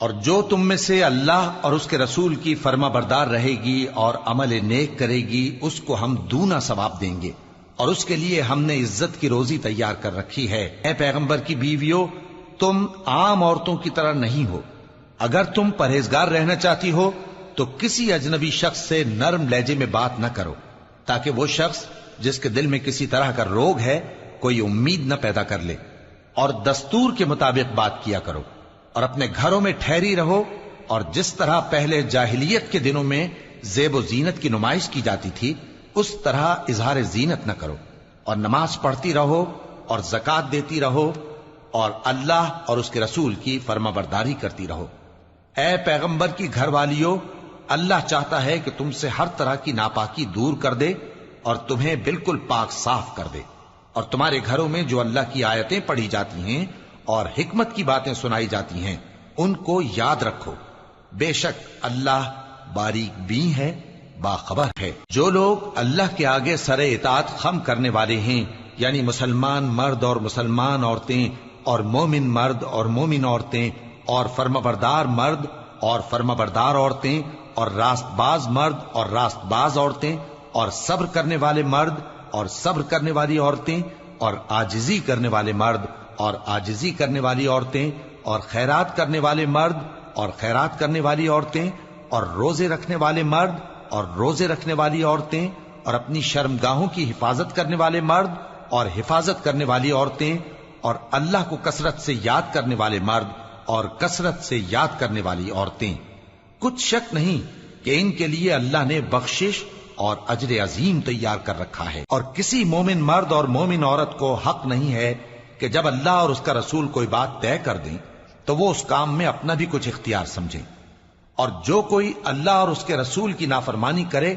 اور جو تم میں سے اللہ اور اس کے رسول کی فرما بردار رہے گی اور عمل نیک کرے گی اس کو ہم دونا ثواب دیں گے، اور اس کے لیے ہم نے عزت کی روزی تیار کر رکھی ہے۔ اے پیغمبر کی بیویوں، تم عام عورتوں کی طرح نہیں ہو۔ اگر تم پرہیزگار رہنا چاہتی ہو تو کسی اجنبی شخص سے نرم لہجے میں بات نہ کرو، تاکہ وہ شخص جس کے دل میں کسی طرح کا روگ ہے کوئی امید نہ پیدا کر لے، اور دستور کے مطابق بات کیا کرو، اور اپنے گھروں میں ٹھہری رہو، اور جس طرح پہلے جاہلیت کے دنوں میں زیب و زینت کی نمائش کی جاتی تھی اس طرح اظہار زینت نہ کرو، اور نماز پڑھتی رہو اور زکوٰۃ دیتی رہو، اور اللہ اور اس کے رسول کی فرما برداری کرتی رہو۔ اے پیغمبر کی گھر والیوں، اللہ چاہتا ہے کہ تم سے ہر طرح کی ناپاکی دور کر دے اور تمہیں بالکل پاک صاف کر دے، اور تمہارے گھروں میں جو اللہ کی آیتیں پڑھی جاتی ہیں اور حکمت کی باتیں سنائی جاتی ہیں ان کو یاد رکھو، بے شک اللہ باریک بین ہے، باخبر ہے۔ جو لوگ اللہ کے آگے سر اطاعت خم کرنے والے ہیں، یعنی مسلمان مرد اور مسلمان عورتیں اور مومن مرد اور مومن عورتیں اور فرمانبردار مرد اور فرمانبردار عورتیں اور راست باز مرد اور راست باز عورتیں اور صبر کرنے والے مرد اور صبر کرنے والی عورتیں اور عاجزی کرنے والے مرد اور عاجزی کرنے والی عورتیں اور خیرات کرنے والے مرد اور خیرات کرنے والی عورتیں اور روزے رکھنے والے مرد اور روزے رکھنے والی عورتیں اور اپنی شرمگاہوں کی حفاظت کرنے والے مرد اور حفاظت کرنے والی عورتیں اور اللہ کو کثرت سے یاد کرنے والے مرد اور کثرت سے یاد کرنے والی عورتیں۔ کچھ شک نہیں کہ ان کے لیے اللہ نے بخشش اور اجر عظیم تیار کر رکھا ہے، اور کسی مومن مرد اور مومن عورت کو حق نہیں ہے کہ جب اللہ اور اس کا رسول کوئی بات طے کر دیں تو وہ اس کام میں اپنا بھی کچھ اختیار سمجھیں، اور جو کوئی اللہ اور اس کے رسول کی نافرمانی کرے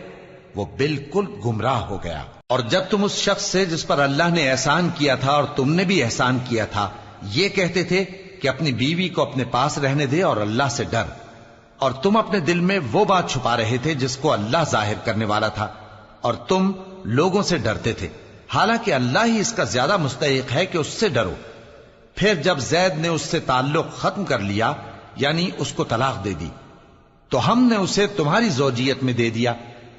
وہ بالکل گمراہ ہو گیا۔ اور جب تم اس شخص سے جس پر اللہ نے احسان کیا تھا اور تم نے بھی احسان کیا تھا یہ کہتے تھے کہ اپنی بیوی کو اپنے پاس رہنے دے اور اللہ سے ڈر، اور تم اپنے دل میں وہ بات چھپا رہے تھے جس کو اللہ ظاہر کرنے والا تھا، اور تم لوگوں سے ڈرتے تھے، حالانکہ اللہ ہی اس کا زیادہ مستحق ہے کہ اس سے ڈرو۔ پھر جب زید نے اس سے تعلق ختم کر لیا یعنی اس کو طلاق دے دی تو ہم نے اسے تمہاری زوجیت میں دے دیا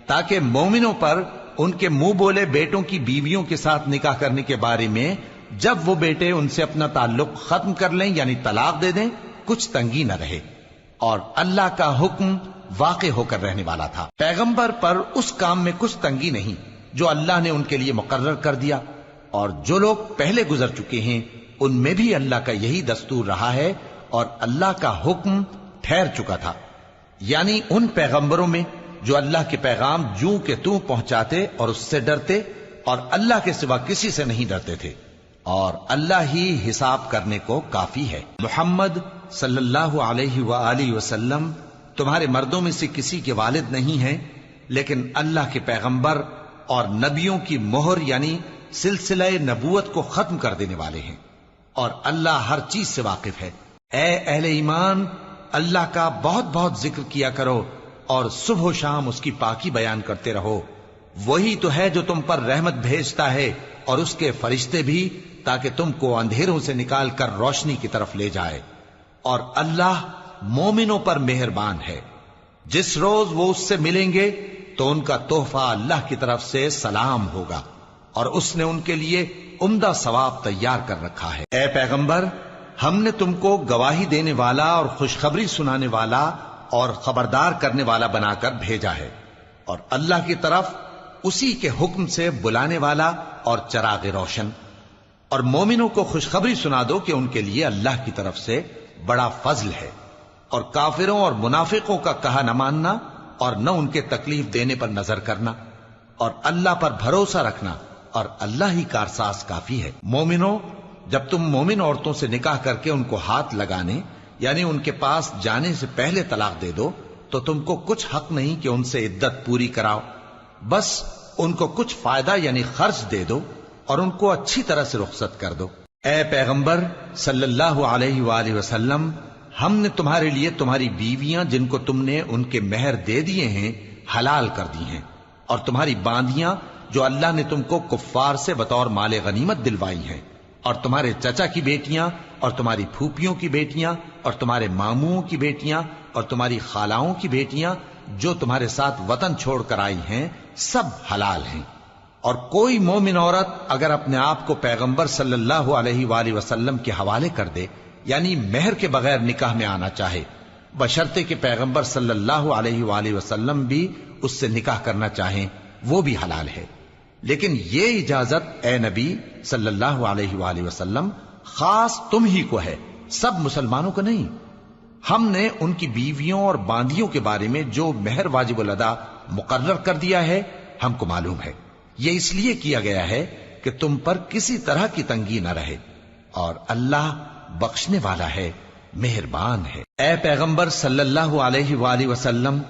تاکہ مومنوں پر ان کے منہ بولے بیٹوں کی بیویوں کے ساتھ نکاح کرنے کے بارے میں جب وہ بیٹے ان سے اپنا تعلق ختم کر لیں یعنی طلاق دے دیں کچھ تنگی نہ رہے، اور اللہ کا حکم واقع ہو کر رہنے والا تھا۔ پیغمبر پر اس کام میں کچھ تنگی نہیں جو اللہ نے ان کے لیے مقرر کر دیا، اور جو لوگ پہلے گزر چکے ہیں ان میں بھی اللہ کا یہی دستور رہا ہے، اور اللہ کا حکم ٹھہر چکا تھا، یعنی ان پیغمبروں میں جو اللہ کے پیغام جوں کہ توں پہنچاتے اور اس سے ڈرتے اور اللہ کے سوا کسی سے نہیں ڈرتے تھے، اور اللہ ہی حساب کرنے کو کافی ہے۔ محمد صلی اللہ علیہ وآلہ وسلم تمہارے مردوں میں سے کسی کے والد نہیں ہیں، لیکن اللہ کے پیغمبر اور نبیوں کی مہر یعنی سلسلہ نبوت کو ختم کر دینے والے ہیں، اور اللہ ہر چیز سے واقف ہے۔ اے اہل ایمان، اللہ کا بہت بہت ذکر کیا کرو اور صبح و شام اس کی پاکی بیان کرتے رہو، وہی تو ہے جو تم پر رحمت بھیجتا ہے اور اس کے فرشتے بھی، تاکہ تم کو اندھیروں سے نکال کر روشنی کی طرف لے جائے، اور اللہ مومنوں پر مہربان ہے۔ جس روز وہ اس سے ملیں گے تو ان کا تحفہ اللہ کی طرف سے سلام ہوگا، اور اس نے ان کے لیے عمدہ ثواب تیار کر رکھا ہے۔ اے پیغمبر، ہم نے تم کو گواہی دینے والا اور خوشخبری سنانے والا اور خبردار کرنے والا بنا کر بھیجا ہے، اور اللہ کی طرف اسی کے حکم سے بلانے والا اور چراغ روشن، اور مومنوں کو خوشخبری سنا دو کہ ان کے لیے اللہ کی طرف سے بڑا فضل ہے، اور کافروں اور منافقوں کا کہا نہ ماننا اور نہ ان کے تکلیف دینے پر نظر کرنا، اور اللہ پر بھروسہ رکھنا، اور اللہ ہی کارساز کافی ہے۔ مومنوں، جب تم مومن عورتوں سے نکاح کر کے ان کو ہاتھ لگانے یعنی ان کے پاس جانے سے پہلے طلاق دے دو تو تم کو کچھ حق نہیں کہ ان سے عدت پوری کراؤ، بس ان کو کچھ فائدہ یعنی خرچ دے دو اور ان کو اچھی طرح سے رخصت کر دو۔ اے پیغمبر صلی اللہ علیہ وآلہ وسلم، ہم نے تمہارے لیے تمہاری بیویاں جن کو تم نے ان کے مہر دے دیے ہیں حلال کر دی ہیں، اور تمہاری باندیاں جو اللہ نے تم کو کفار سے بطور مال غنیمت دلوائی ہیں، اور تمہارے چچا کی بیٹیاں اور تمہاری پھوپھیوں کی بیٹیاں اور تمہارے ماموں کی بیٹیاں اور تمہاری خالاؤں کی بیٹیاں جو تمہارے ساتھ وطن چھوڑ کر آئی ہیں سب حلال ہیں۔ اور کوئی مومن عورت اگر اپنے آپ کو پیغمبر صلی اللہ علیہ وآلہ وسلم کے حوالے کر دے، یعنی مہر کے بغیر نکاح میں آنا چاہے، بشرطے کہ پیغمبر صلی اللہ علیہ وآلہ وسلم بھی اس سے نکاح کرنا چاہیں، وہ بھی حلال ہے۔ لیکن یہ اجازت اے نبی صلی اللہ علیہ وآلہ وسلم خاص تم ہی کو ہے، سب مسلمانوں کو نہیں۔ ہم نے ان کی بیویوں اور باندیوں کے بارے میں جو مہر واجب الادا مقرر کر دیا ہے ہم کو معلوم ہے، یہ اس لیے کیا گیا ہے کہ تم پر کسی طرح کی تنگی نہ رہے، اور اللہ بخشنے والا ہے، مہربان ہے۔ اے پیغمبر صلی اللہ علیہ وآلہ وسلم،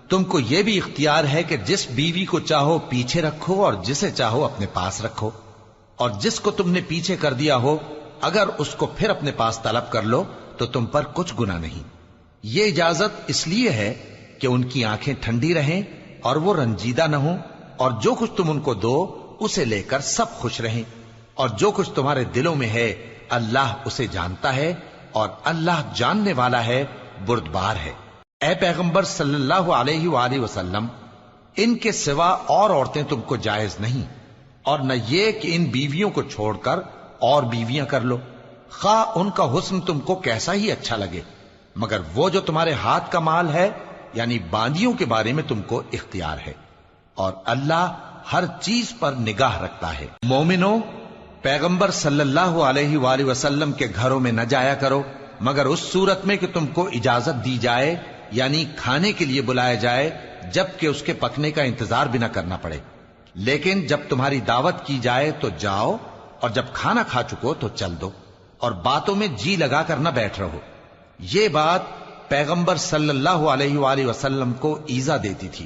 تم کو یہ بھی اختیار ہے کہ جس بیوی کو چاہو پیچھے رکھو اور جسے چاہو اپنے پاس رکھو، اور جس کو تم نے پیچھے کر دیا ہو اگر اس کو پھر اپنے پاس طلب کر لو تو تم پر کچھ گناہ نہیں۔ یہ اجازت اس لیے ہے کہ ان کی آنکھیں ٹھنڈی رہیں اور وہ رنجیدہ نہ ہوں، اور جو کچھ تم ان کو دو اسے لے کر سب خوش رہیں، اور جو کچھ تمہارے دلوں میں ہے اللہ اسے جانتا ہے، اور اللہ جاننے والا ہے، بردبار ہے۔ اے پیغمبر صلی اللہ علیہ وآلہ وسلم، ان کے سوا اور عورتیں تم کو جائز نہیں، اور نہ یہ کہ ان بیویوں کو چھوڑ کر اور بیویاں کر لو، خواہ ان کا حسن تم کو کیسا ہی اچھا لگے، مگر وہ جو تمہارے ہاتھ کا مال ہے یعنی باندیوں کے بارے میں تم کو اختیار ہے، اور اللہ ہر چیز پر نگاہ رکھتا ہے۔ مومنو، پیغمبر صلی اللہ علیہ وآلہ وسلم کے گھروں میں نہ جایا کرو مگر اس صورت میں کہ تم کو اجازت دی جائے، یعنی کھانے کے لیے بلایا جائے جبکہ اس کے پکنے کا انتظار بھی نہ کرنا پڑے۔ لیکن جب تمہاری دعوت کی جائے تو جاؤ، اور جب کھانا کھا چکو تو چل دو، اور باتوں میں جی لگا کر نہ بیٹھ رہو۔ یہ بات پیغمبر صلی اللہ علیہ وآلہ وسلم کو ایذا دیتی تھی،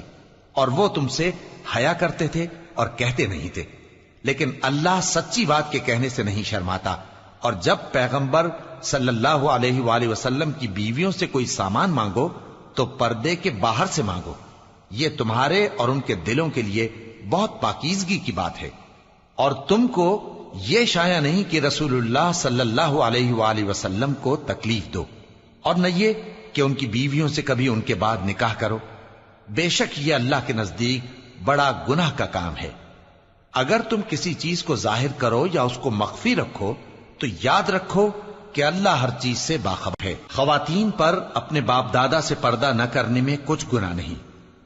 اور وہ تم سے حیا کرتے تھے اور کہتے نہیں تھے، لیکن اللہ سچی بات کے کہنے سے نہیں شرماتا، اور جب پیغمبر صلی اللہ علیہ وآلہ وسلم کی بیویوں سے کوئی سامان مانگو تو پردے کے باہر سے مانگو، یہ تمہارے اور ان کے دلوں کے لیے بہت پاکیزگی کی بات ہے۔ اور تم کو یہ شایع نہیں کہ رسول اللہ صلی اللہ علیہ وآلہ وسلم کو تکلیف دو، اور نہ یہ کہ ان کی بیویوں سے کبھی ان کے بعد نکاح کرو، بے شک یہ اللہ کے نزدیک بڑا گناہ کا کام ہے۔ اگر تم کسی چیز کو ظاہر کرو یا اس کو مخفی رکھو تو یاد رکھو کہ اللہ ہر چیز سے باخبر ہے۔ خواتین پر اپنے باپ دادا سے پردہ نہ کرنے میں کچھ گناہ نہیں،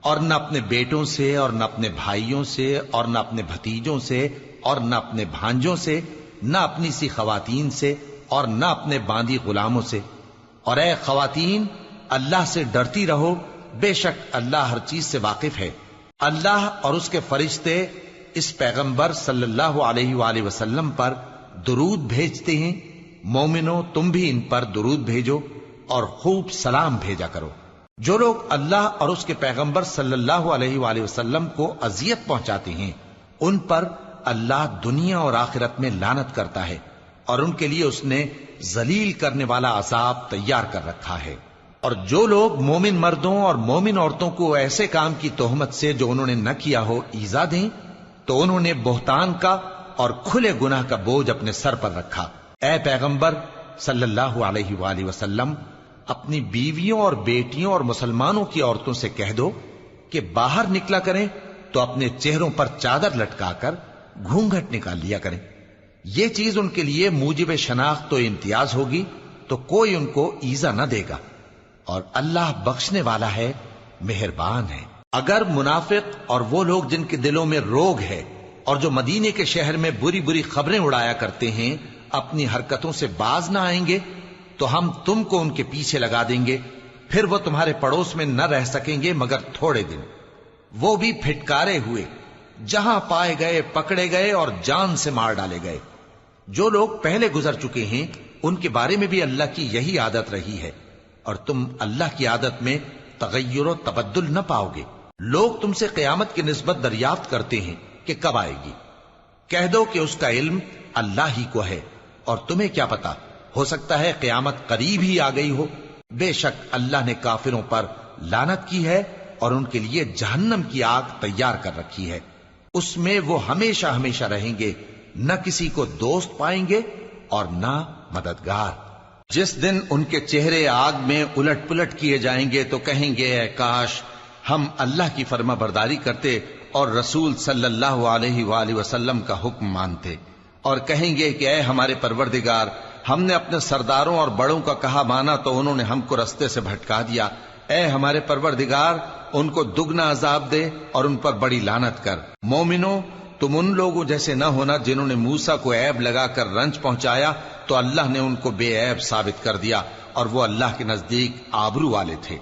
اور نہ اپنے بیٹوں سے اور نہ اپنے بھائیوں سے اور نہ اپنے بھتیجوں سے اور نہ اپنے بھانجوں سے، نہ اپنی سی خواتین سے اور نہ اپنے باندی غلاموں سے۔ اور اے خواتین، اللہ سے ڈرتی رہو، بے شک اللہ ہر چیز سے واقف ہے۔ اللہ اور اس کے فرشتے اس پیغمبر صلی اللہ علیہ وآلہ وسلم پر درود بھیجتے ہیں، مومنو تم بھی ان پر درود بھیجو اور خوب سلام بھیجا کرو۔ جو لوگ اللہ اور اس کے پیغمبر صلی اللہ علیہ وآلہ وسلم کو اذیت پہنچاتے ہیں ان پر اللہ دنیا اور آخرت میں لعنت کرتا ہے، اور ان کے لیے اس نے ذلیل کرنے والا عذاب تیار کر رکھا ہے۔ اور جو لوگ مومن مردوں اور مومن عورتوں کو ایسے کام کی تہمت سے جو انہوں نے نہ کیا ہو ایذا دیں تو انہوں نے بہتان کا اور کھلے گناہ کا بوجھ اپنے سر پر رکھا۔ اے پیغمبر صلی اللہ علیہ وآلہ وسلم، اپنی بیویوں اور بیٹیوں اور مسلمانوں کی عورتوں سے کہہ دو کہ باہر نکلا کریں تو اپنے چہروں پر چادر لٹکا کر گھونگھٹ نکال لیا کریں، یہ چیز ان کے لیے موجب شناخت و امتیاز ہوگی تو کوئی ان کو ایذا نہ دے گا، اور اللہ بخشنے والا ہے، مہربان ہے۔ اگر منافق اور وہ لوگ جن کے دلوں میں روگ ہے اور جو مدینے کے شہر میں بری بری خبریں اڑایا کرتے ہیں اپنی حرکتوں سے باز نہ آئیں گے تو ہم تم کو ان کے پیچھے لگا دیں گے، پھر وہ تمہارے پڑوس میں نہ رہ سکیں گے مگر تھوڑے دن، وہ بھی پھٹکارے ہوئے، جہاں پائے گئے پکڑے گئے اور جان سے مار ڈالے گئے۔ جو لوگ پہلے گزر چکے ہیں ان کے بارے میں بھی اللہ کی یہی عادت رہی ہے، اور تم اللہ کی عادت میں تغیر و تبدل نہ پاؤ گے۔ لوگ تم سے قیامت کی نسبت دریافت کرتے ہیں کہ کب آئے گی، کہہ دو کہ اس کا علم اللہ ہی کو ہے، اور تمہیں کیا پتا، ہو سکتا ہے قیامت قریب ہی آ گئی ہو۔ بے شک اللہ نے کافروں پر لعنت کی ہے اور ان کے لیے جہنم کی آگ تیار کر رکھی ہے، اس میں وہ ہمیشہ ہمیشہ رہیں گے، نہ کسی کو دوست پائیں گے اور نہ مددگار۔ جس دن ان کے چہرے آگ میں الٹ پلٹ کیے جائیں گے تو کہیں گے اے کاش ہم اللہ کی فرما برداری کرتے اور رسول صلی اللہ علیہ وآلہ وسلم کا حکم مانتے، اور کہیں گے کہ اے ہمارے پروردگار، ہم نے اپنے سرداروں اور بڑوں کا کہا مانا تو انہوں نے ہم کو رستے سے بھٹکا دیا۔ اے ہمارے پروردگار، ان کو دگنا عذاب دے اور ان پر بڑی لعنت کر۔ مومنو، تم ان لوگوں جیسے نہ ہونا جنہوں نے موسیٰ کو عیب لگا کر رنج پہنچایا تو اللہ نے ان کو بے عیب ثابت کر دیا اور وہ اللہ کے نزدیک آبرو والے تھے۔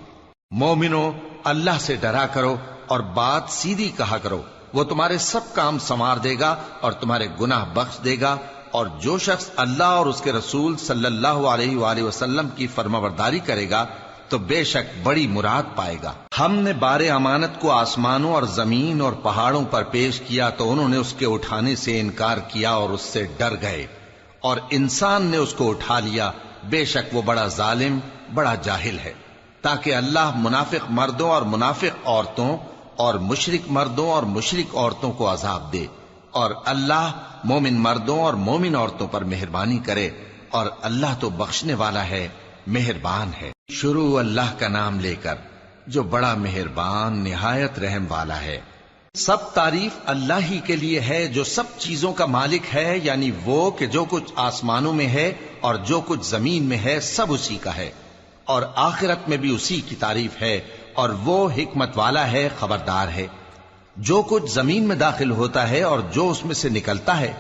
مومنو، اللہ سے ڈرا کرو اور بات سیدھی کہا کرو، وہ تمہارے سب کام سنوار دے گا اور تمہارے گناہ بخش دے گا، اور جو شخص اللہ اور اس کے رسول صلی اللہ علیہ وآلہ وسلم کی فرمانبرداری کرے گا تو بے شک بڑی مراد پائے گا۔ ہم نے بار امانت کو آسمانوں اور زمین اور پہاڑوں پر پیش کیا تو انہوں نے اس کے اٹھانے سے انکار کیا اور اس سے ڈر گئے، اور انسان نے اس کو اٹھا لیا، بے شک وہ بڑا ظالم، بڑا جاہل ہے، تاکہ اللہ منافق مردوں اور منافق عورتوں اور مشرک مردوں اور مشرک عورتوں کو عذاب دے، اور اللہ مومن مردوں اور مومن عورتوں پر مہربانی کرے، اور اللہ تو بخشنے والا ہے، مہربان ہے۔ شروع اللہ کا نام لے کر جو بڑا مہربان نہایت رحم والا ہے۔ سب تعریف اللہ ہی کے لیے ہے جو سب چیزوں کا مالک ہے، یعنی وہ کہ جو کچھ آسمانوں میں ہے اور جو کچھ زمین میں ہے سب اسی کا ہے، اور آخرت میں بھی اسی کی تعریف ہے، اور وہ حکمت والا ہے، خبردار ہے۔ جو کچھ زمین میں داخل ہوتا ہے اور جو اس میں سے نکلتا ہے،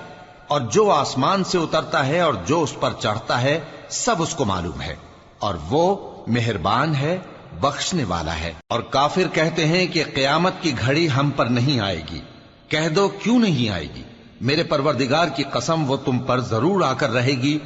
اور جو آسمان سے اترتا ہے اور جو اس پر چڑھتا ہے، سب اس کو معلوم ہے، اور وہ مہربان ہے، بخشنے والا ہے۔ اور کافر کہتے ہیں کہ قیامت کی گھڑی ہم پر نہیں آئے گی۔ کہہ دو کیوں نہیں آئے گی؟ میرے پروردگار کی قسم وہ تم پر ضرور آ کر رہے گی۔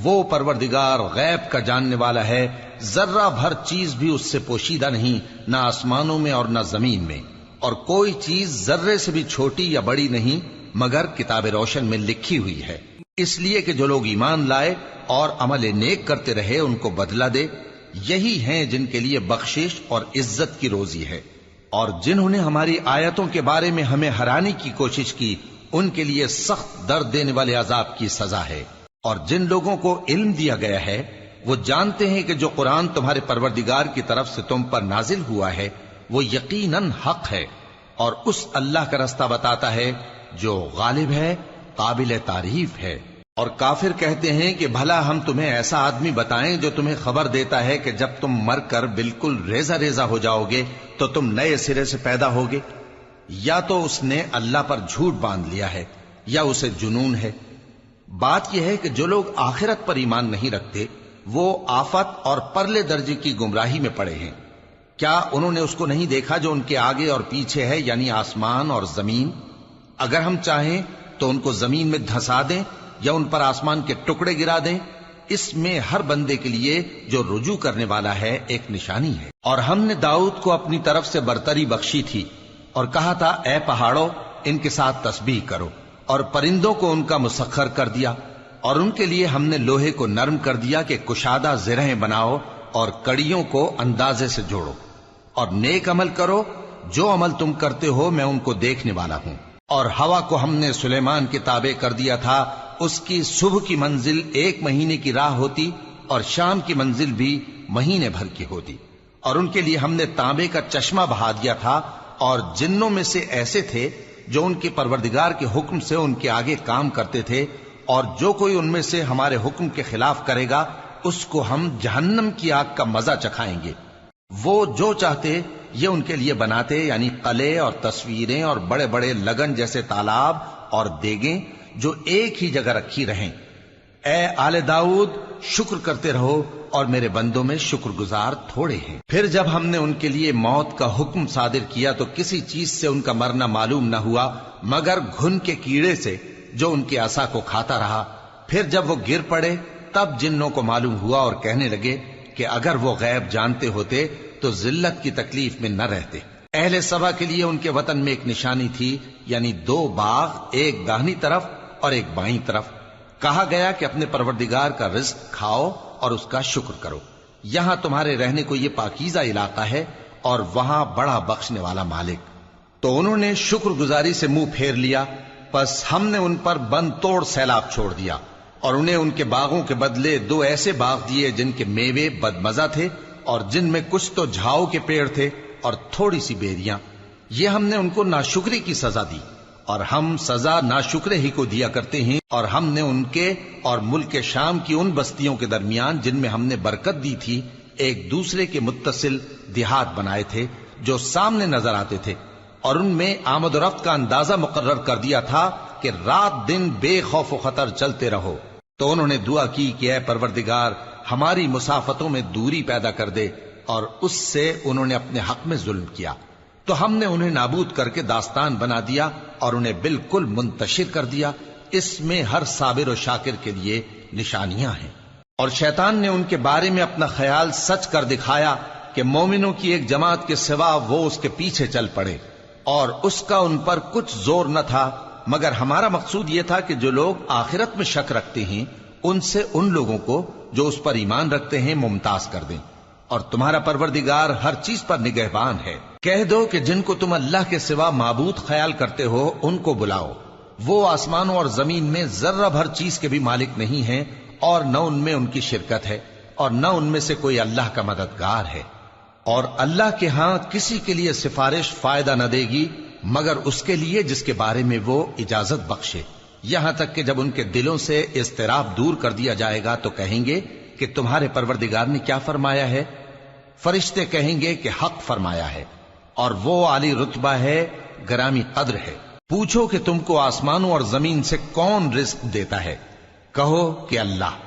وہ پروردگار غیب کا جاننے والا ہے، ذرہ بھر چیز بھی اس سے پوشیدہ نہیں، نہ آسمانوں میں اور نہ زمین میں، اور کوئی چیز ذرے سے بھی چھوٹی یا بڑی نہیں مگر کتاب روشن میں لکھی ہوئی ہے، اس لیے کہ جو لوگ ایمان لائے اور عمل نیک کرتے رہے ان کو بدلہ دے۔ یہی ہیں جن کے لیے بخشش اور عزت کی روزی ہے، اور جنہوں نے ہماری آیتوں کے بارے میں ہمیں ہرانے کی کوشش کی ان کے لیے سخت درد دینے والے عذاب کی سزا ہے۔ اور جن لوگوں کو علم دیا گیا ہے وہ جانتے ہیں کہ جو قرآن تمہارے پروردگار کی طرف سے تم پر نازل ہوا ہے وہ یقیناً حق ہے، اور اس اللہ کا رستہ بتاتا ہے جو غالب ہے، قابل تعریف ہے۔ اور کافر کہتے ہیں کہ بھلا ہم تمہیں ایسا آدمی بتائیں جو تمہیں خبر دیتا ہے کہ جب تم مر کر بالکل ریزہ ریزہ ہو جاؤ گے تو تم نئے سرے سے پیدا ہوگے؟ یا تو اس نے اللہ پر جھوٹ باندھ لیا ہے یا اسے جنون ہے۔ بات یہ ہے کہ جو لوگ آخرت پر ایمان نہیں رکھتے وہ آفت اور پرلے درجے کی گمراہی میں پڑے ہیں۔ کیا انہوں نے اس کو نہیں دیکھا جو ان کے آگے اور پیچھے ہے، یعنی آسمان اور زمین؟ اگر ہم چاہیں تو ان کو زمین میں دھسا دیں یا ان پر آسمان کے ٹکڑے گرا دیں، اس میں ہر بندے کے لیے جو رجوع کرنے والا ہے ایک نشانی ہے۔ اور ہم نے داؤد کو اپنی طرف سے برتری بخشی تھی اور کہا تھا اے پہاڑوں ان کے ساتھ تسبیح کرو، اور پرندوں کو ان کا مسخر کر دیا، اور ان کے لیے ہم نے لوہے کو نرم کر دیا کہ کشادہ زرہیں بناؤ اور کڑیوں کو اندازے سے جوڑو، اور نیک عمل کرو، جو عمل تم کرتے ہو میں ان کو دیکھنے والا ہوں۔ اور ہوا کو ہم نے سلیمان کے تابع کر دیا تھا، اس کی صبح کی منزل 1 مہینے کی راہ ہوتی اور شام کی منزل بھی مہینے بھر کی ہوتی، اور ان کے لیے ہم نے تانبے کا چشمہ بہا دیا تھا، اور جنوں میں سے ایسے تھے جو ان کے پروردگار کے حکم سے ان کے آگے کام کرتے تھے، اور جو کوئی ان میں سے ہمارے حکم کے خلاف کرے گا اس کو ہم جہنم کی آگ کا مزہ چکھائیں گے۔ وہ جو چاہتے یہ ان کے لیے بناتے، یعنی قلعے اور تصویریں اور بڑے بڑے لگن جیسے تالاب اور دیگیں جو ایک ہی جگہ رکھی رہیں۔ اے آل داؤد، شکر کرتے رہو اور میرے بندوں میں شکر گزار تھوڑے ہیں۔ پھر جب ہم نے ان کے لیے موت کا حکم صادر کیا تو کسی چیز سے ان کا مرنا معلوم نہ ہوا مگر گھن کے کیڑے سے جو ان کے عصا کو کھاتا رہا۔ پھر جب وہ گر پڑے تب جنوں کو معلوم ہوا اور کہنے لگے کہ اگر وہ غیب جانتے ہوتے تو ذلت کی تکلیف میں نہ رہتے۔ اہل سبا کے لیے ان کے وطن میں ایک نشانی تھی، یعنی 2 باغ، ایک داہنی طرف اور ایک بائیں طرف۔ کہا گیا کہ اپنے پروردگار کا رزق کھاؤ اور اس کا شکر کرو، یہاں تمہارے رہنے کو یہ پاکیزہ علاقہ ہے اور وہاں بڑا بخشنے والا مالک۔ تو انہوں نے شکر گزاری سے منہ پھیر لیا، پس ہم نے ان پر بند توڑ سیلاب چھوڑ دیا، اور انہیں ان کے باغوں کے بدلے 2 ایسے باغ دیے جن کے میوے بدمزہ تھے اور جن میں کچھ تو جھاؤ کے پیڑ تھے اور تھوڑی سی بیریاں۔ یہ ہم نے ان کو ناشکری کی سزا دی، اور ہم سزا ناشکرے ہی کو دیا کرتے ہیں۔ اور ہم نے ان کے اور ملک شام کی ان بستیوں کے درمیان جن میں ہم نے برکت دی تھی ایک دوسرے کے متصل دیہات بنائے تھے جو سامنے نظر آتے تھے، اور ان میں آمد و رفت کا اندازہ مقرر کر دیا تھا کہ رات دن بے خوف و خطر چلتے رہو۔ تو انہوں نے دعا کی کہ اے پروردگار ہماری مسافتوں میں دوری پیدا کر دے، اور اس سے انہوں نے اپنے حق میں ظلم کیا، تو ہم نے انہیں نابود کر کے داستان بنا دیا اور انہیں بالکل منتشر کر دیا۔ اس میں ہر صابر و شاکر کے لیے نشانیاں ہیں۔ اور شیطان نے ان کے بارے میں اپنا خیال سچ کر دکھایا کہ مومنوں کی ایک جماعت کے سوا وہ اس کے پیچھے چل پڑے، اور اس کا ان پر کچھ زور نہ تھا، مگر ہمارا مقصود یہ تھا کہ جو لوگ آخرت میں شک رکھتے ہیں ان سے ان لوگوں کو جو اس پر ایمان رکھتے ہیں ممتاز کر دیں، اور تمہارا پروردگار ہر چیز پر نگہبان ہے۔ کہہ دو کہ جن کو تم اللہ کے سوا معبود خیال کرتے ہو ان کو بلاؤ، وہ آسمانوں اور زمین میں ذرہ بھر چیز کے بھی مالک نہیں ہیں، اور نہ ان میں ان کی شرکت ہے، اور نہ ان میں سے کوئی اللہ کا مددگار ہے، اور اللہ کے ہاں کسی کے لیے سفارش فائدہ نہ دے گی مگر اس کے لیے جس کے بارے میں وہ اجازت بخشے، یہاں تک کہ جب ان کے دلوں سے اضطراب دور کر دیا جائے گا تو کہیں گے کہ تمہارے پروردگار نے کیا فرمایا ہے؟ فرشتے کہیں گے کہ حق فرمایا ہے، اور وہ عالی رتبہ ہے، گرامی قدر ہے۔ پوچھو کہ تم کو آسمانوں اور زمین سے کون رزق دیتا ہے؟ کہو کہ اللہ،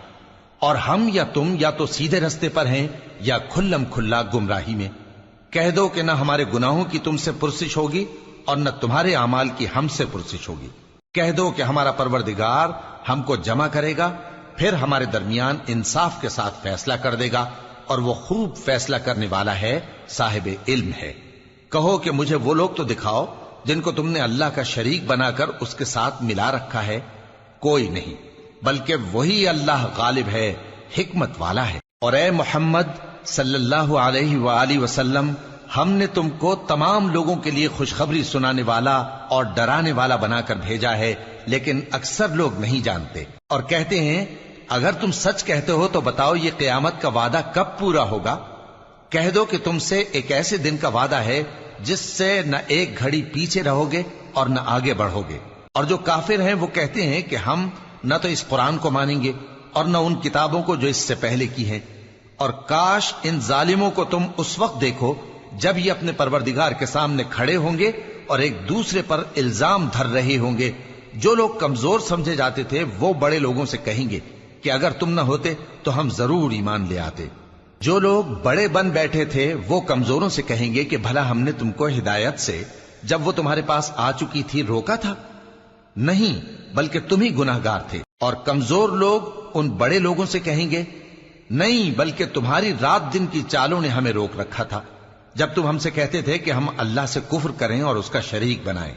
اور ہم یا تم یا تو سیدھے رستے پر ہیں یا کھلم کھلا گمراہی میں۔ کہہ دو کہ نہ ہمارے گناہوں کی تم سے پرسش ہوگی اور نہ تمہارے اعمال کی ہم سے پرسش ہوگی۔ کہہ دو کہ ہمارا پروردگار ہم کو جمع کرے گا، پھر ہمارے درمیان انصاف کے ساتھ فیصلہ کر دے گا، اور وہ خوب فیصلہ کرنے والا ہے، صاحب علم ہے۔ کہو کہ مجھے وہ لوگ تو دکھاؤ جن کو تم نے اللہ کا شریک بنا کر اس کے ساتھ ملا رکھا ہے۔ کوئی نہیں، بلکہ وہی اللہ غالب ہے، حکمت والا ہے۔ اور اے محمد صلی اللہ علیہ وآلہ وسلم، ہم نے تم کو تمام لوگوں کے لیے خوشخبری سنانے والا اور ڈرانے والا بنا کر بھیجا ہے، لیکن اکثر لوگ نہیں جانتے، اور کہتے ہیں اگر تم سچ کہتے ہو تو بتاؤ یہ قیامت کا وعدہ کب پورا ہوگا؟ کہہ دو کہ تم سے ایک ایسے دن کا وعدہ ہے جس سے نہ ایک گھڑی پیچھے رہو گے اور نہ آگے بڑھو گے۔ اور جو کافر ہیں وہ کہتے ہیں کہ ہم نہ تو اس قرآن کو مانیں گے اور نہ ان کتابوں کو جو اس سے پہلے کی ہیں، اور کاش ان ظالموں کو تم اس وقت دیکھو جب یہ اپنے پروردگار کے سامنے کھڑے ہوں گے اور ایک دوسرے پر الزام دھر رہے ہوں گے۔ جو لوگ کمزور سمجھے جاتے تھے وہ بڑے لوگوں سے کہیں گے کہ اگر تم نہ ہوتے تو ہم ضرور ایمان لے آتے۔ جو لوگ بڑے بن بیٹھے تھے وہ کمزوروں سے کہیں گے کہ بھلا ہم نے تم کو ہدایت سے جب وہ تمہارے پاس آ چکی تھی روکا تھا؟ نہیں، بلکہ تم ہی گناہگار تھے۔ اور کمزور لوگ ان بڑے لوگوں سے کہیں گے نہیں، بلکہ تمہاری رات دن کی چالوں نے ہمیں روک رکھا تھا جب تم ہم سے کہتے تھے کہ ہم اللہ سے کفر کریں اور اس کا شریک بنائیں۔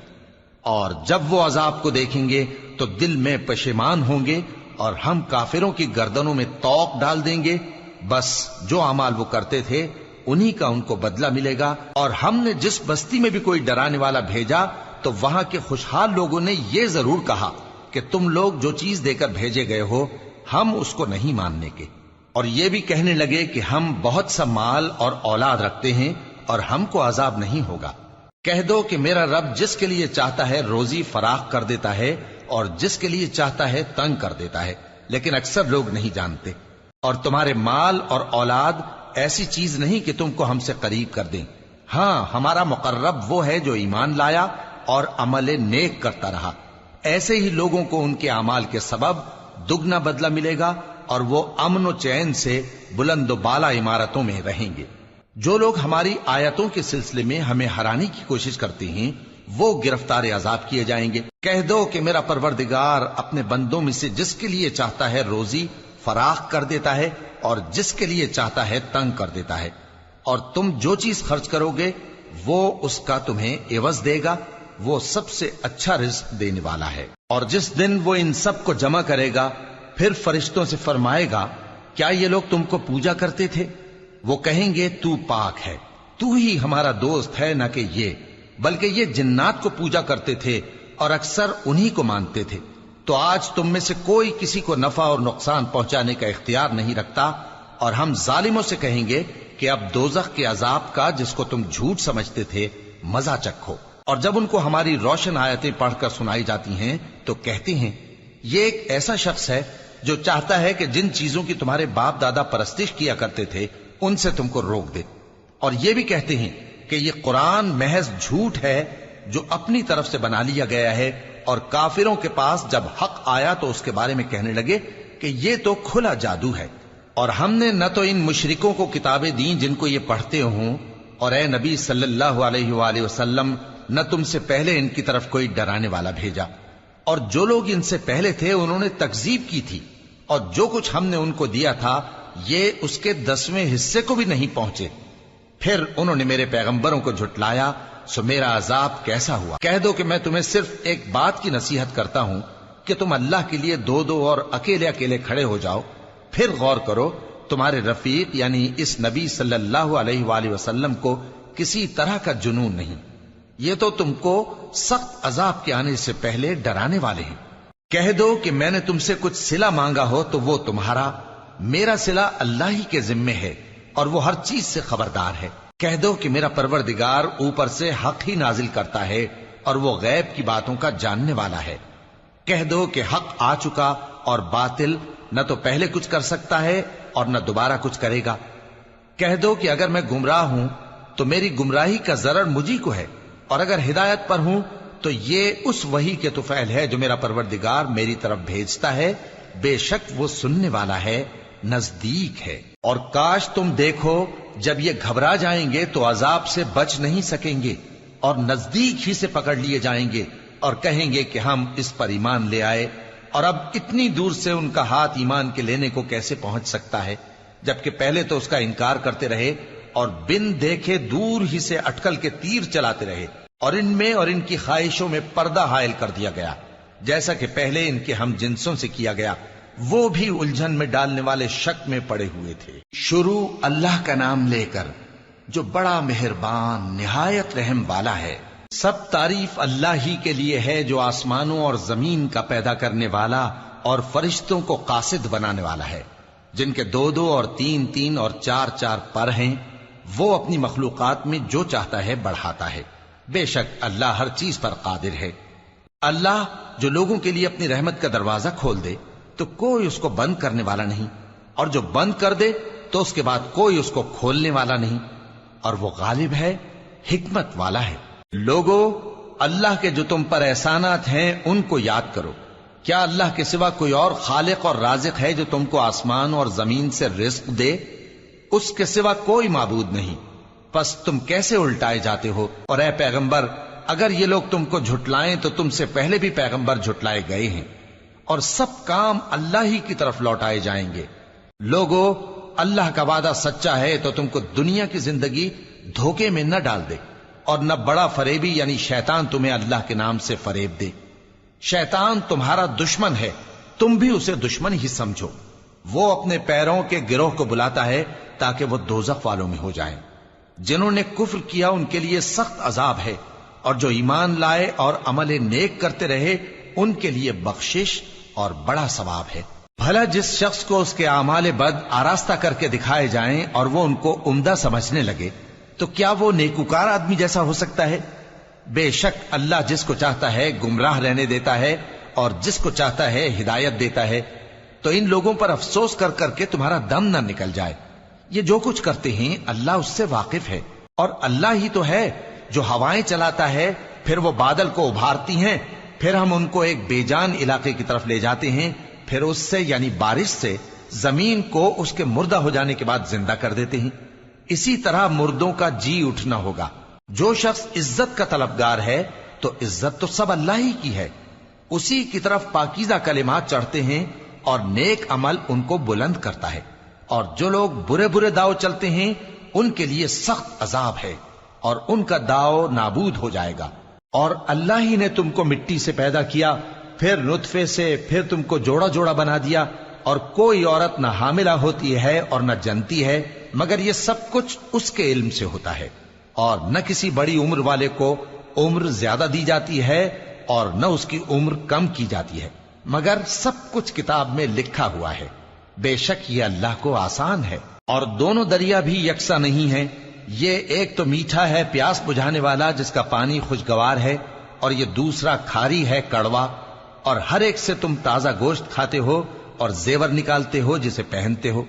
اور جب وہ عذاب کو دیکھیں گے تو دل میں پشیمان ہوں گے، اور ہم کافروں کی گردنوں میں طوق ڈال دیں گے۔ بس جو اعمال وہ کرتے تھے انہی کا ان کو بدلہ ملے گا۔ اور ہم نے جس بستی میں بھی کوئی ڈرانے والا بھیجا تو وہاں کے خوشحال لوگوں نے یہ ضرور کہا کہ تم لوگ جو چیز دے کر بھیجے گئے ہو ہم اس کو نہیں ماننے کے، اور یہ بھی کہنے لگے کہ ہم بہت سا مال اور اولاد رکھتے ہیں اور ہم کو عذاب نہیں ہوگا۔ کہہ دو کہ میرا رب جس کے لیے چاہتا ہے روزی فراخ کر دیتا ہے اور جس کے لیے چاہتا ہے تنگ کر دیتا ہے، لیکن اکثر لوگ نہیں جانتے۔ اور تمہارے مال اور اولاد ایسی چیز نہیں کہ تم کو ہم سے قریب کر دیں۔ ہاں، ہمارا مقرب وہ ہے جو ایمان لایا اور عمل نیک کرتا رہا۔ ایسے ہی لوگوں کو ان کے اعمال کے سبب دگنا بدلہ ملے گا، اور وہ امن و چین سے بلند و بالا عمارتوں میں رہیں گے۔ جو لوگ ہماری آیتوں کے سلسلے میں ہمیں ہرانے کی کوشش کرتے ہیں وہ گرفتار عذاب کیے جائیں گے۔ کہہ دو کہ میرا پروردگار اپنے بندوں میں سے جس کے لیے چاہتا ہے روزی فراخ کر دیتا ہے اور جس کے لیے چاہتا ہے تنگ کر دیتا ہے، اور تم جو چیز خرچ کرو گے وہ اس کا تمہیں عوض دے گا، وہ سب سے اچھا رزق دینے والا ہے۔ اور جس دن وہ ان سب کو جمع کرے گا پھر فرشتوں سے فرمائے گا کیا یہ لوگ تم کو پوجا کرتے تھے؟ وہ کہیں گے تو پاک ہے، تو ہی ہمارا دوست ہے، نہ کہ یہ، بلکہ یہ جنات کو پوجا کرتے تھے اور اکثر انہی کو مانتے تھے۔ تو آج تم میں سے کوئی کسی کو نفع اور نقصان پہنچانے کا اختیار نہیں رکھتا، اور ہم ظالموں سے کہیں گے کہ اب دوزخ کے عذاب کا، جس کو تم جھوٹ سمجھتے تھے، مزہ چکھو۔ اور جب ان کو ہماری روشن آیتیں پڑھ کر سنائی جاتی ہیں تو کہتے ہیں یہ ایک ایسا شخص ہے جو چاہتا ہے کہ جن چیزوں کی تمہارے باپ دادا پرستش کیا کرتے تھے ان سے تم کو روک دے، اور یہ بھی کہتے ہیں کہ یہ قرآن محض جھوٹ ہے جو اپنی طرف سے بنا لیا گیا ہے، اور کافروں کے پاس جب حق آیا تو اس کے بارے میں کہنے لگے کہ یہ تو کھلا جادو ہے۔ اور ہم نے نہ تو ان مشرکوں کو کتابیں دیں جن کو یہ پڑھتے ہوں، اور اے نبی صلی اللہ علیہ وآلہ وسلم نہ تم سے پہلے ان کی طرف کوئی ڈرانے والا بھیجا، اور جو لوگ ان سے پہلے تھے انہوں نے تکذیب کی تھی، اور جو کچھ ہم نے ان کو دیا تھا یہ اس کے 10ویں حصے کو بھی نہیں پہنچے۔ پھر انہوں نے میرے پیغمبروں کو جھٹلایا، سو میرا عذاب کیسا ہوا۔ کہہ دو کہ میں تمہیں صرف ایک بات کی نصیحت کرتا ہوں کہ تم اللہ کے لیے دو دو اور اکیلے اکیلے کھڑے ہو جاؤ، پھر غور کرو تمہارے رفیق یعنی اس نبی صلی اللہ علیہ وآلہ وسلم کو کسی طرح کا جنون نہیں، یہ تو تم کو سخت عذاب کے آنے سے پہلے ڈرانے والے ہیں۔ کہہ دو کہ میں نے تم سے کچھ صلہ مانگا ہو تو وہ تمہارا، میرا صلہ اللہ ہی کے ذمے ہے، اور وہ ہر چیز سے خبردار ہے۔ کہہ دو کہ میرا پروردگار اوپر سے حق ہی نازل کرتا ہے، اور وہ غیب کی باتوں کا جاننے والا ہے۔ کہہ دو کہ حق آ چکا، اور باطل نہ تو پہلے کچھ کر سکتا ہے اور نہ دوبارہ کچھ کرے گا۔ کہہ دو کہ اگر میں گمراہ ہوں تو میری گمراہی کا ضرر مجھی کو ہے، اور اگر ہدایت پر ہوں تو یہ اس وحی کے طفیل ہے جو میرا پروردگار میری طرف بھیجتا ہے، بے شک وہ سننے والا ہے، نزدیک ہے۔ اور کاش تم دیکھو جب یہ گھبرا جائیں گے تو عذاب سے بچ نہیں سکیں گے، اور نزدیک ہی سے پکڑ لیے جائیں گے، اور کہیں گے کہ ہم اس پر ایمان لے آئے، اور اب اتنی دور سے ان کا ہاتھ ایمان کے لینے کو کیسے پہنچ سکتا ہے، جبکہ پہلے تو اس کا انکار کرتے رہے اور بن دیکھے دور ہی سے اٹکل کے تیر چلاتے رہے، اور ان میں اور ان کی خواہشوں میں پردہ حائل کر دیا گیا، جیسا کہ پہلے ان کے ہم جنسوں سے کیا گیا، وہ بھی الجھن میں ڈالنے والے شک میں پڑے ہوئے تھے۔ شروع اللہ کا نام لے کر جو بڑا مہربان نہایت رحم والا ہے۔ سب تعریف اللہ ہی کے لیے ہے جو آسمانوں اور زمین کا پیدا کرنے والا اور فرشتوں کو قاصد بنانے والا ہے، جن کے 2 اور 3 اور 4 پر ہیں، وہ اپنی مخلوقات میں جو چاہتا ہے بڑھاتا ہے، بے شک اللہ ہر چیز پر قادر ہے۔ اللہ جو لوگوں کے لیے اپنی رحمت کا دروازہ کھول دے تو کوئی اس کو بند کرنے والا نہیں، اور جو بند کر دے تو اس کے بعد کوئی اس کو کھولنے والا نہیں، اور وہ غالب ہے، حکمت والا ہے۔ لوگو، اللہ کے جو تم پر احسانات ہیں ان کو یاد کرو۔ کیا اللہ کے سوا کوئی اور خالق اور رازق ہے جو تم کو آسمان اور زمین سے رزق دے؟ اس کے سوا کوئی معبود نہیں، پس تم کیسے الٹائے جاتے ہو؟ اور اے پیغمبر، اگر یہ لوگ تم کو جھٹلائیں تو تم سے پہلے بھی پیغمبر جھٹلائے گئے ہیں، اور سب کام اللہ ہی کی طرف لوٹائے جائیں گے۔ لوگو، اللہ کا وعدہ سچا ہے تو تم کو دنیا کی زندگی دھوکے میں نہ ڈال دے، اور نہ بڑا فریبی یعنی شیطان تمہیں اللہ کے نام سے فریب دے۔ شیطان تمہارا دشمن ہے، تم بھی اسے دشمن ہی سمجھو۔ وہ اپنے پیروں کے گروہ کو بلاتا ہے تاکہ وہ دوزخ والوں میں ہو جائیں۔ جنہوں نے کفر کیا ان کے لیے سخت عذاب ہے، اور جو ایمان لائے اور عمل نیک کرتے رہے ان کے لیے بخشش اور بڑا ثواب ہے۔ بھلا جس شخص کو اس کے اعمال بد آراستہ کر کے دکھائے جائیں اور وہ ان کو عمدہ سمجھنے لگے تو کیا وہ نیکوکار آدمی جیسا ہو سکتا ہے؟ بے شک اللہ جس کو چاہتا ہے گمراہ رہنے دیتا ہے، اور جس کو چاہتا ہے ہدایت دیتا ہے۔ تو ان لوگوں پر افسوس کر کر کے تمہارا دم نہ نکل جائے، یہ جو کچھ کرتے ہیں اللہ اس سے واقف ہے، اور اللہ ہی تو ہے جو ہوائیں چلاتا ہے، پھر وہ بادل کو ابھارتی ہیں، پھر ہم ان کو ایک بے جان علاقے کی طرف لے جاتے ہیں، پھر اس سے یعنی بارش سے زمین کو اس کے مردہ ہو جانے کے بعد زندہ کر دیتے ہیں۔ اسی طرح مردوں کا جی اٹھنا ہوگا۔ جو شخص عزت کا طلبگار ہے تو عزت تو سب اللہ ہی کی ہے، اسی کی طرف پاکیزہ کلمات چڑھتے ہیں اور نیک عمل ان کو بلند کرتا ہے، اور جو لوگ برے برے داؤ چلتے ہیں ان کے لیے سخت عذاب ہے، اور ان کا داؤ نابود ہو جائے گا۔ اور اللہ ہی نے تم کو مٹی سے پیدا کیا، پھر نطفے سے، پھر تم کو جوڑا جوڑا بنا دیا، اور کوئی عورت نہ حاملہ ہوتی ہے اور نہ جنتی ہے مگر یہ سب کچھ اس کے علم سے ہوتا ہے، اور نہ کسی بڑی عمر والے کو عمر زیادہ دی جاتی ہے اور نہ اس کی عمر کم کی جاتی ہے، مگر سب کچھ کتاب میں لکھا ہوا ہے، بے شک یہ اللہ کو آسان ہے۔ اور دونوں دریا بھی یکساں نہیں ہیں، یہ ایک تو میٹھا ہے پیاس بجھانے والا جس کا پانی خوشگوار ہے، اور یہ دوسرا کھاری ہے کڑوا، اور ہر ایک سے تم تازہ گوشت کھاتے ہو اور زیور نکالتے ہو جسے پہنتے ہو،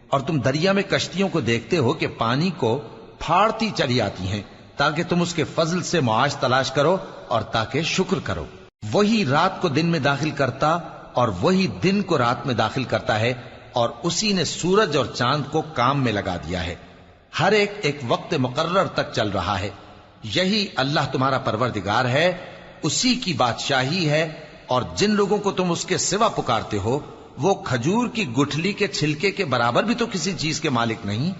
اور تم دریا میں کشتیوں کو دیکھتے ہو کہ پانی کو پھاڑتی چلی آتی ہیں تاکہ تم اس کے فضل سے معاش تلاش کرو اور تاکہ شکر کرو۔ وہی رات کو دن میں داخل کرتا اور وہی دن کو رات میں داخل کرتا ہے، اور اسی نے سورج اور چاند کو کام میں لگا دیا ہے، ہر ایک ایک وقت مقرر تک چل رہا ہے۔ یہی اللہ تمہارا پروردگار ہے، اسی کی بادشاہی ہے، اور جن لوگوں کو تم اس کے سوا پکارتے ہو وہ کھجور کی گٹھلی کے چھلکے کے برابر بھی تو کسی چیز کے مالک نہیں۔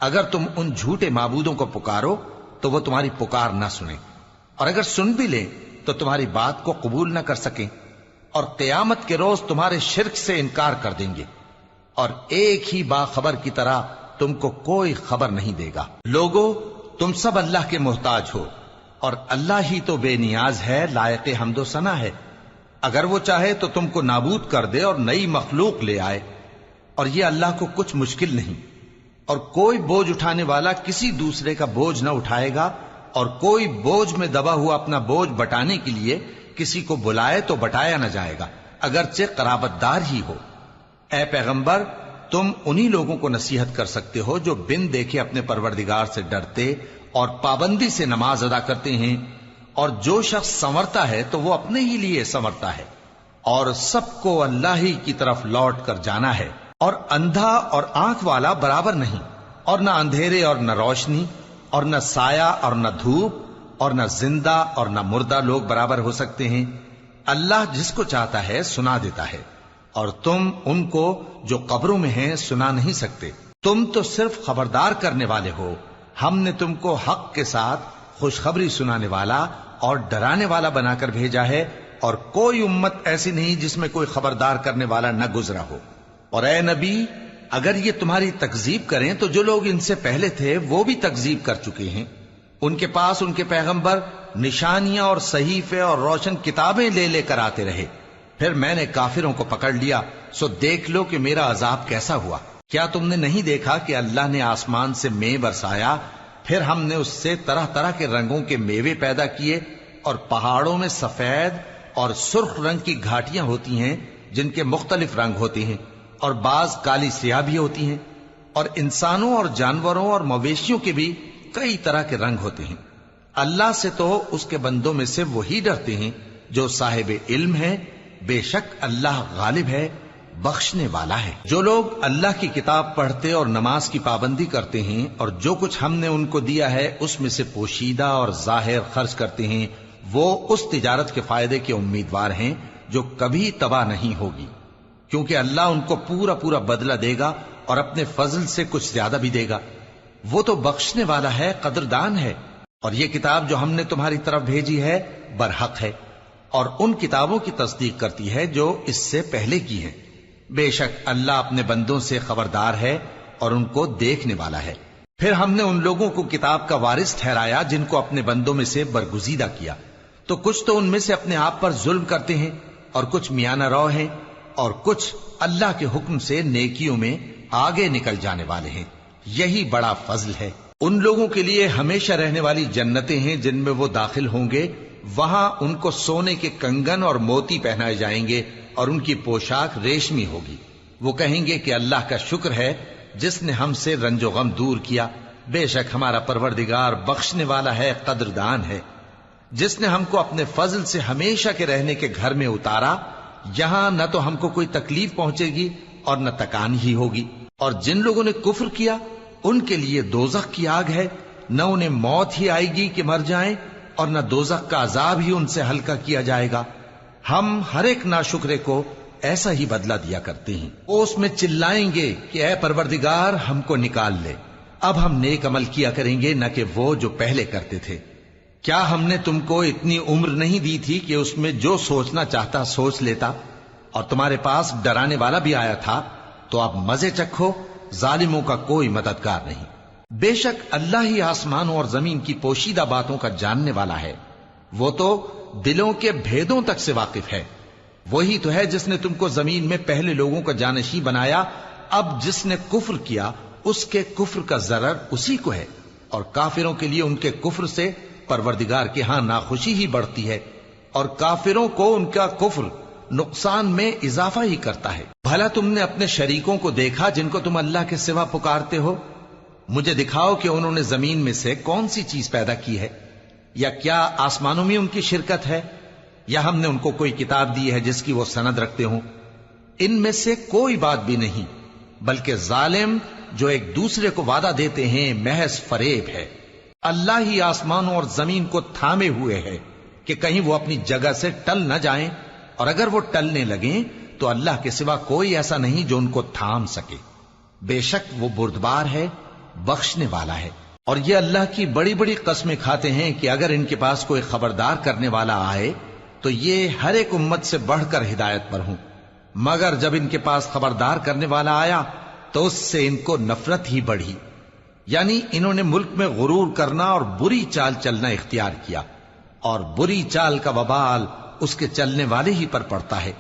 اگر تم ان جھوٹے معبودوں کو پکارو تو وہ تمہاری پکار نہ سنیں، اور اگر سن بھی لیں تو تمہاری بات کو قبول نہ کر سکیں، اور قیامت کے روز تمہارے شرک سے انکار کر دیں گے، اور ایک ہی باخبر کی طرح تم کو کوئی خبر نہیں دے گا۔ لوگو، تم سب اللہ کے محتاج ہو، اور اللہ ہی تو بے نیاز ہے، لائق حمد و ثنا ہے۔ اگر وہ چاہے تو تم کو نابود کر دے اور نئی مخلوق لے آئے، اور یہ اللہ کو کچھ مشکل نہیں۔ اور کوئی بوجھ اٹھانے والا کسی دوسرے کا بوجھ نہ اٹھائے گا، اور کوئی بوجھ میں دبا ہوا اپنا بوجھ بٹانے کے لیے کسی کو بلائے تو بٹایا نہ جائے گا، اگرچہ قرابت دار ہی ہو۔ اے پیغمبر، تم انہی لوگوں کو نصیحت کر سکتے ہو جو بن دیکھے اپنے پروردگار سے ڈرتے اور پابندی سے نماز ادا کرتے ہیں، اور جو شخص سنورتا ہے تو وہ اپنے ہی لیے سنورتا ہے، اور سب کو اللہ ہی کی طرف لوٹ کر جانا ہے۔ اور اندھا اور آنکھ والا برابر نہیں، اور نہ اندھیرے اور نہ روشنی، اور نہ سایہ اور نہ دھوپ، اور نہ زندہ اور نہ مردہ لوگ برابر ہو سکتے ہیں۔ اللہ جس کو چاہتا ہے سنا دیتا ہے، اور تم ان کو جو قبروں میں ہیں سنا نہیں سکتے۔ تم تو صرف خبردار کرنے والے ہو، ہم نے تم کو حق کے ساتھ خوشخبری سنانے والا اور ڈرانے والا بنا کر بھیجا ہے، اور کوئی امت ایسی نہیں جس میں کوئی خبردار کرنے والا نہ گزرا ہو۔ اور اے نبی، اگر یہ تمہاری تکذیب کریں تو جو لوگ ان سے پہلے تھے وہ بھی تکذیب کر چکے ہیں۔ ان کے پاس ان کے پیغمبر نشانیاں اور صحیفے اور روشن کتابیں لے لے کر آتے رہے، پھر میں نے کافروں کو پکڑ لیا، سو دیکھ لو کہ میرا عذاب کیسا ہوا۔ کیا تم نے نہیں دیکھا کہ اللہ نے آسمان سے مے برسایا، پھر ہم نے اس سے طرح طرح کے رنگوں کے میوے پیدا کیے، اور پہاڑوں میں سفید اور سرخ رنگ کی گھاٹیاں ہوتی ہیں جن کے مختلف رنگ ہوتے ہیں، اور بعض کالی سیاہ بھی ہوتی ہیں، اور انسانوں اور جانوروں اور مویشیوں کے بھی کئی طرح کے رنگ ہوتے ہیں۔ اللہ سے تو اس کے بندوں میں سے وہی ڈرتے ہیں جو صاحب علم ہے، بے شک اللہ غالب ہے، بخشنے والا ہے۔ جو لوگ اللہ کی کتاب پڑھتے اور نماز کی پابندی کرتے ہیں اور جو کچھ ہم نے ان کو دیا ہے اس میں سے پوشیدہ اور ظاہر خرچ کرتے ہیں، وہ اس تجارت کے فائدے کے امیدوار ہیں جو کبھی تباہ نہیں ہوگی، کیونکہ اللہ ان کو پورا پورا بدلہ دے گا اور اپنے فضل سے کچھ زیادہ بھی دے گا۔ وہ تو بخشنے والا ہے، قدردان ہے۔ اور یہ کتاب جو ہم نے تمہاری طرف بھیجی ہے برحق ہے، اور ان کتابوں کی تصدیق کرتی ہے جو اس سے پہلے کی ہیں۔ بے شک اللہ اپنے بندوں سے خبردار ہے اور ان کو دیکھنے والا ہے۔ پھر ہم نے ان لوگوں کو کتاب کا وارث ٹھہرایا جن کو اپنے بندوں میں سے برگزیدہ کیا، تو کچھ تو ان میں سے اپنے آپ پر ظلم کرتے ہیں، اور کچھ میانہ رو ہیں، اور کچھ اللہ کے حکم سے نیکیوں میں آگے نکل جانے والے ہیں۔ یہی بڑا فضل ہے۔ ان لوگوں کے لیے ہمیشہ رہنے والی جنتیں ہیں جن میں وہ داخل ہوں گے، وہاں ان کو سونے کے کنگن اور موتی پہنائے جائیں گے، اور ان کی پوشاک ریشمی ہوگی۔ وہ کہیں گے کہ اللہ کا شکر ہے جس نے ہم سے رنج و غم دور کیا، بے شک ہمارا پروردگار بخشنے والا ہے، قدردان ہے۔ جس نے ہم کو اپنے فضل سے ہمیشہ کے رہنے کے گھر میں اتارا، یہاں نہ تو ہم کو کوئی تکلیف پہنچے گی اور نہ تکان ہی ہوگی۔ اور جن لوگوں نے کفر کیا ان کے لیے دوزخ کی آگ ہے، نہ انہیں موت ہی آئے گی کہ مر جائیں، اور نہ دوزخ کا عذاب ہی ان سے ہلکا کیا جائے گا۔ ہم ہر ایک ناشکرے کو ایسا ہی بدلہ دیا کرتے ہیں۔ وہ اس میں چلائیں گے کہ اے پروردگار ہم کو نکال لے، اب ہم نیک عمل کیا کریں گے نہ کہ وہ جو پہلے کرتے تھے۔ کیا ہم نے تم کو اتنی عمر نہیں دی تھی کہ اس میں جو سوچنا چاہتا سوچ لیتا، اور تمہارے پاس ڈرانے والا بھی آیا تھا، تو اب مزے چکھو، ظالموں کا کوئی مددگار نہیں۔ بے شک اللہ ہی آسمانوں اور زمین کی پوشیدہ باتوں کا جاننے والا ہے، وہ تو دلوں کے بھیدوں تک سے واقف ہے۔ وہی تو ہے جس نے تم کو زمین میں پہلے لوگوں کا جانشین بنایا. اب جس نے کفر کیا اس کے کفر کا ضرر اسی کو ہے، اور کافروں کے لیے ان کے کفر سے پروردگار کے ہاں ناخوشی ہی بڑھتی ہے، اور کافروں کو ان کا کفر نقصان میں اضافہ ہی کرتا ہے. بھلا تم نے اپنے شریکوں کو دیکھا جن کو تم اللہ کے سوا پکارتے ہو؟ مجھے دکھاؤ کہ انہوں نے زمین میں سے کون سی چیز پیدا کی ہے، یا کیا آسمانوں میں ان کی شرکت ہے، یا ہم نے ان کو کوئی کتاب دی ہے جس کی وہ سند رکھتے ہوں. ان میں سے کوئی بات بھی نہیں، بلکہ ظالم جو ایک دوسرے کو وعدہ دیتے ہیں محض فریب ہے. اللہ ہی آسمانوں اور زمین کو تھامے ہوئے ہے کہ کہیں وہ اپنی جگہ سے ٹل نہ جائیں، اور اگر وہ ٹلنے لگیں تو اللہ کے سوا کوئی ایسا نہیں جو ان کو تھام سکے. بے شک وہ بردبار ہے، بخشنے والا ہے. اور یہ اللہ کی بڑی بڑی قسمیں کھاتے ہیں کہ اگر ان کے پاس کوئی خبردار کرنے والا آئے تو یہ ہر ایک امت سے بڑھ کر ہدایت پر ہوں، مگر جب ان کے پاس خبردار کرنے والا آیا تو اس سے ان کو نفرت ہی بڑھی. یعنی انہوں نے ملک میں غرور کرنا اور بری چال چلنا اختیار کیا، اور بری چال کا وبال اس کے چلنے والے ہی پر پڑتا ہے.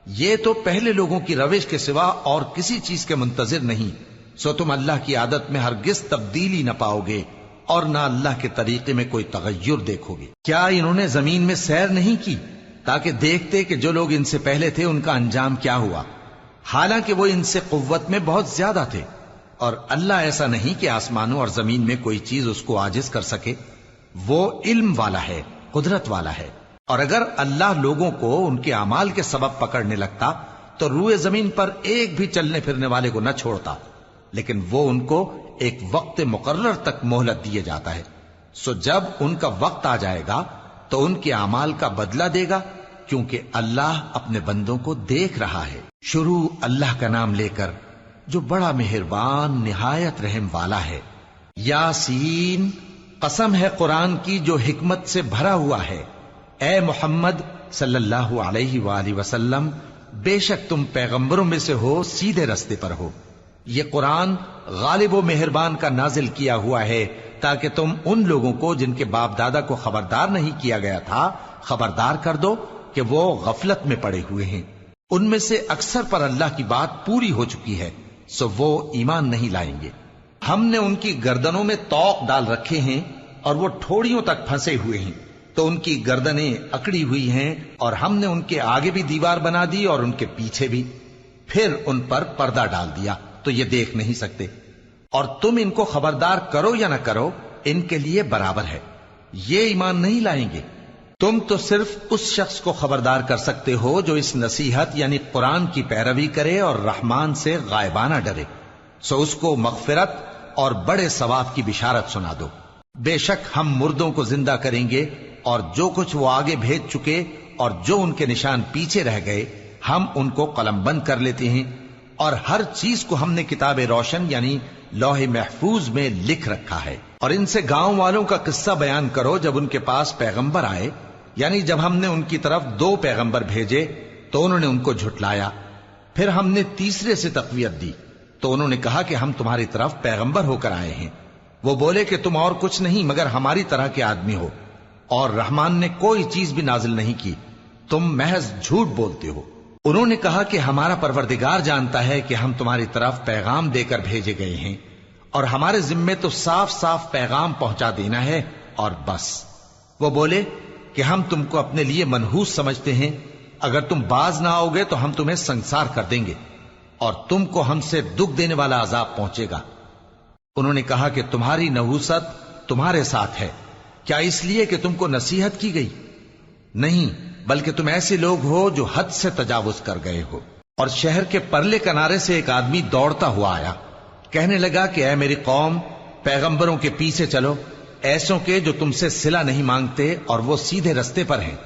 یہ تو پہلے لوگوں کی روش کے سوا اور کسی چیز کے منتظر نہیں، سو تم اللہ کی عادت میں ہرگز تبدیلی نہ پاؤ گے اور نہ اللہ کے طریقے میں کوئی تغیر دیکھو گے. کیا انہوں نے زمین میں سیر نہیں کی تاکہ دیکھتے کہ جو لوگ ان سے پہلے تھے ان کا انجام کیا ہوا، حالانکہ وہ ان سے قوت میں بہت زیادہ تھے. اور اللہ ایسا نہیں کہ آسمانوں اور زمین میں کوئی چیز اس کو عاجز کر سکے. وہ علم والا ہے، قدرت والا ہے. اور اگر اللہ لوگوں کو ان کے اعمال کے سبب پکڑنے لگتا تو روئے زمین پر ایک بھی چلنے پھرنے والے کو نہ چھوڑتا، لیکن وہ ان کو ایک وقت مقرر تک مہلت دیے جاتا ہے. سو جب ان کا وقت آ جائے گا تو ان کے اعمال کا بدلہ دے گا، کیونکہ اللہ اپنے بندوں کو دیکھ رہا ہے. شروع اللہ کا نام لے کر جو بڑا مہربان نہایت رحم والا ہے. یاسین، قسم ہے قرآن کی جو حکمت سے بھرا ہوا ہے. اے محمد صلی اللہ علیہ وآلہ وسلم، بے شک تم پیغمبروں میں سے ہو، سیدھے رستے پر ہو. یہ قرآن غالب و مہربان کا نازل کیا ہوا ہے تاکہ تم ان لوگوں کو جن کے باپ دادا کو خبردار نہیں کیا گیا تھا خبردار کر دو کہ وہ غفلت میں پڑے ہوئے ہیں. ان میں سے اکثر پر اللہ کی بات پوری ہو چکی ہے، سو وہ ایمان نہیں لائیں گے. ہم نے ان کی گردنوں میں طوق ڈال رکھے ہیں اور وہ ٹھوڑیوں تک پھنسے ہوئے ہیں، تو ان کی گردنیں اکڑی ہوئی ہیں، اور ہم نے ان کے آگے بھی دیوار بنا دی اور ان کے پیچھے بھی، پھر ان پر پردہ ڈال دیا تو یہ دیکھ نہیں سکتے. اور تم ان کو خبردار کرو یا نہ کرو ان کے لیے برابر ہے، یہ ایمان نہیں لائیں گے. تم تو صرف اس شخص کو خبردار کر سکتے ہو جو اس نصیحت یعنی قرآن کی پیروی کرے اور رحمان سے غائبانہ ڈرے، سو اس کو مغفرت اور بڑے ثواب کی بشارت سنا دو. بے شک ہم مردوں کو زندہ کریں گے، اور جو کچھ وہ آگے بھیج چکے اور جو ان کے نشان پیچھے رہ گئے ہم ان کو قلم بند کر لیتے ہیں. اور ہر چیز کو ہم نے کتاب روشن یعنی لوح محفوظ میں لکھ رکھا ہے. اور ان سے گاؤں والوں کا قصہ بیان کرو جب ان کے پاس پیغمبر آئے، یعنی جب ہم نے ان کی طرف 2 پیغمبر بھیجے تو انہوں نے ان کو جھٹلایا، پھر ہم نے تیسرے سے تقویت دی تو انہوں نے کہا کہ ہم تمہاری طرف پیغمبر ہو کر آئے ہیں. وہ بولے کہ تم اور کچھ نہیں مگر ہماری طرح کے آدمی ہو، اور رحمان نے کوئی چیز بھی نازل نہیں کی، تم محض جھوٹ بولتے ہو. انہوں نے کہا کہ ہمارا پروردگار جانتا ہے کہ ہم تمہاری طرف پیغام دے کر بھیجے گئے ہیں، اور ہمارے ذمے تو صاف صاف پیغام پہنچا دینا ہے اور بس. وہ بولے کہ ہم تم کو اپنے لیے منحوس سمجھتے ہیں، اگر تم باز نہ آؤ گے تو ہم تمہیں سنسار کر دیں گے اور تم کو ہم سے دکھ دینے والا عذاب پہنچے گا. انہوں نے کہا کہ تمہاری نحوست تمہارے ساتھ ہے، کیا اس لیے کہ تم کو نصیحت کی گئی؟ نہیں، بلکہ تم ایسے لوگ ہو جو حد سے تجاوز کر گئے ہو. اور شہر کے پرلے کنارے سے ایک آدمی دوڑتا ہوا آیا، کہنے لگا کہ اے میری قوم، پیغمبروں کے پیچھے چلو، ایسوں کے جو تم سے صلہ نہیں مانگتے اور وہ سیدھے رستے پر ہیں.